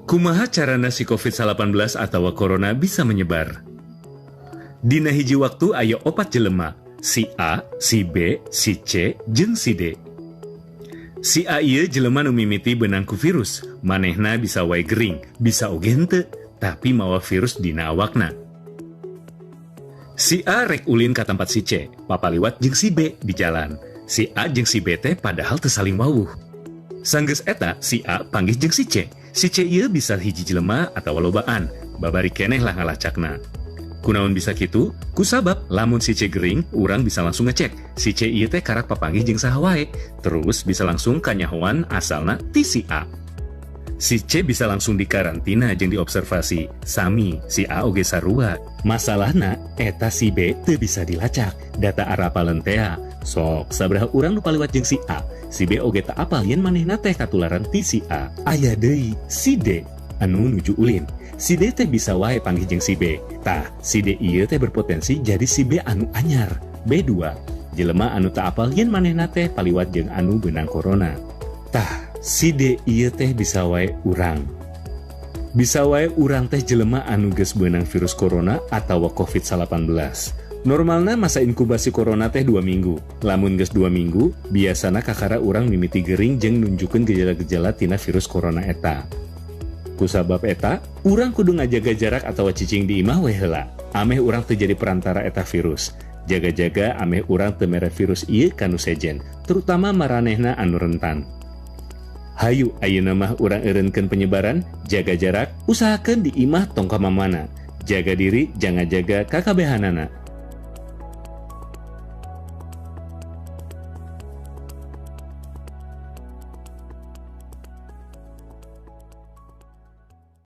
Kumaha carana si COVID-19 atau corona bisa menyebar? Dina hiji waktu aya 4 jelema, si A, si B, si C, jeung si D. Si A ieu jelema nu mimiti beunang ku virus, manehna bisa wae gering, bisa oge henteu, tapi mawa virus dina awakna. Si A rek ulin ka tempat si C, papaliwat jeung si B di jalan. Si A jeung si B teh padahal teu saling wawuh. Sanggeus eta, si A panggih jeung si C. Si C ieu bisa hiji jelema atawa lobaan, babari keneh lah ngalacakna. Kunaon bisa kitu? Kusabab lamun si C gering, urang bisa langsung ngecek. Si C ieu teh karak papanggih jeung saha wae, terus bisa langsung kanyahoan asalna ti si A. Si C bisa langsung dikarantina jeung diobservasi. Sami, si A oge sarua. Masalahna, eta si B teu bisa dilacak. Data arapaleun teh sok sabaraha urang nu paliwat jeung si A. Si B oge tak apal yen manehna teh katularan ti si A. Aya deui si D anu nuju ulin. Si D teh bisa wae panggih jeung si B. Tah, si D ieu teh berpotensi jadi si B anu anyar. B2, jelema anu tak apal yen manehna teh paliwat jeung anu beunang corona. Tah, si D ieu teh bisa wae urang. Bisa wae urang teh jelema anu geus beunang virus corona atawa COVID-19. Normalna masa inkubasi corona teh 2 minggu. Lamun geus 2 minggu, biasana kakara urang mimiti gering jeung nunjukeun gejala-gejala tina virus corona eta. Kusabab eta, urang kudu ngajaga jarak atawa cicing di imah we heula. Ameh urang teu jadi perantara eta virus. Jaga-jaga ameh urang teu mere virus ieu kanu sejen, terutama maranehna anu rentan. Hayu ayeuna mah urang eureunkeun penyebaran, jaga jarak, usahakeun di imah tong ka mamana. Jaga diri, jangan jaga kakabehanana.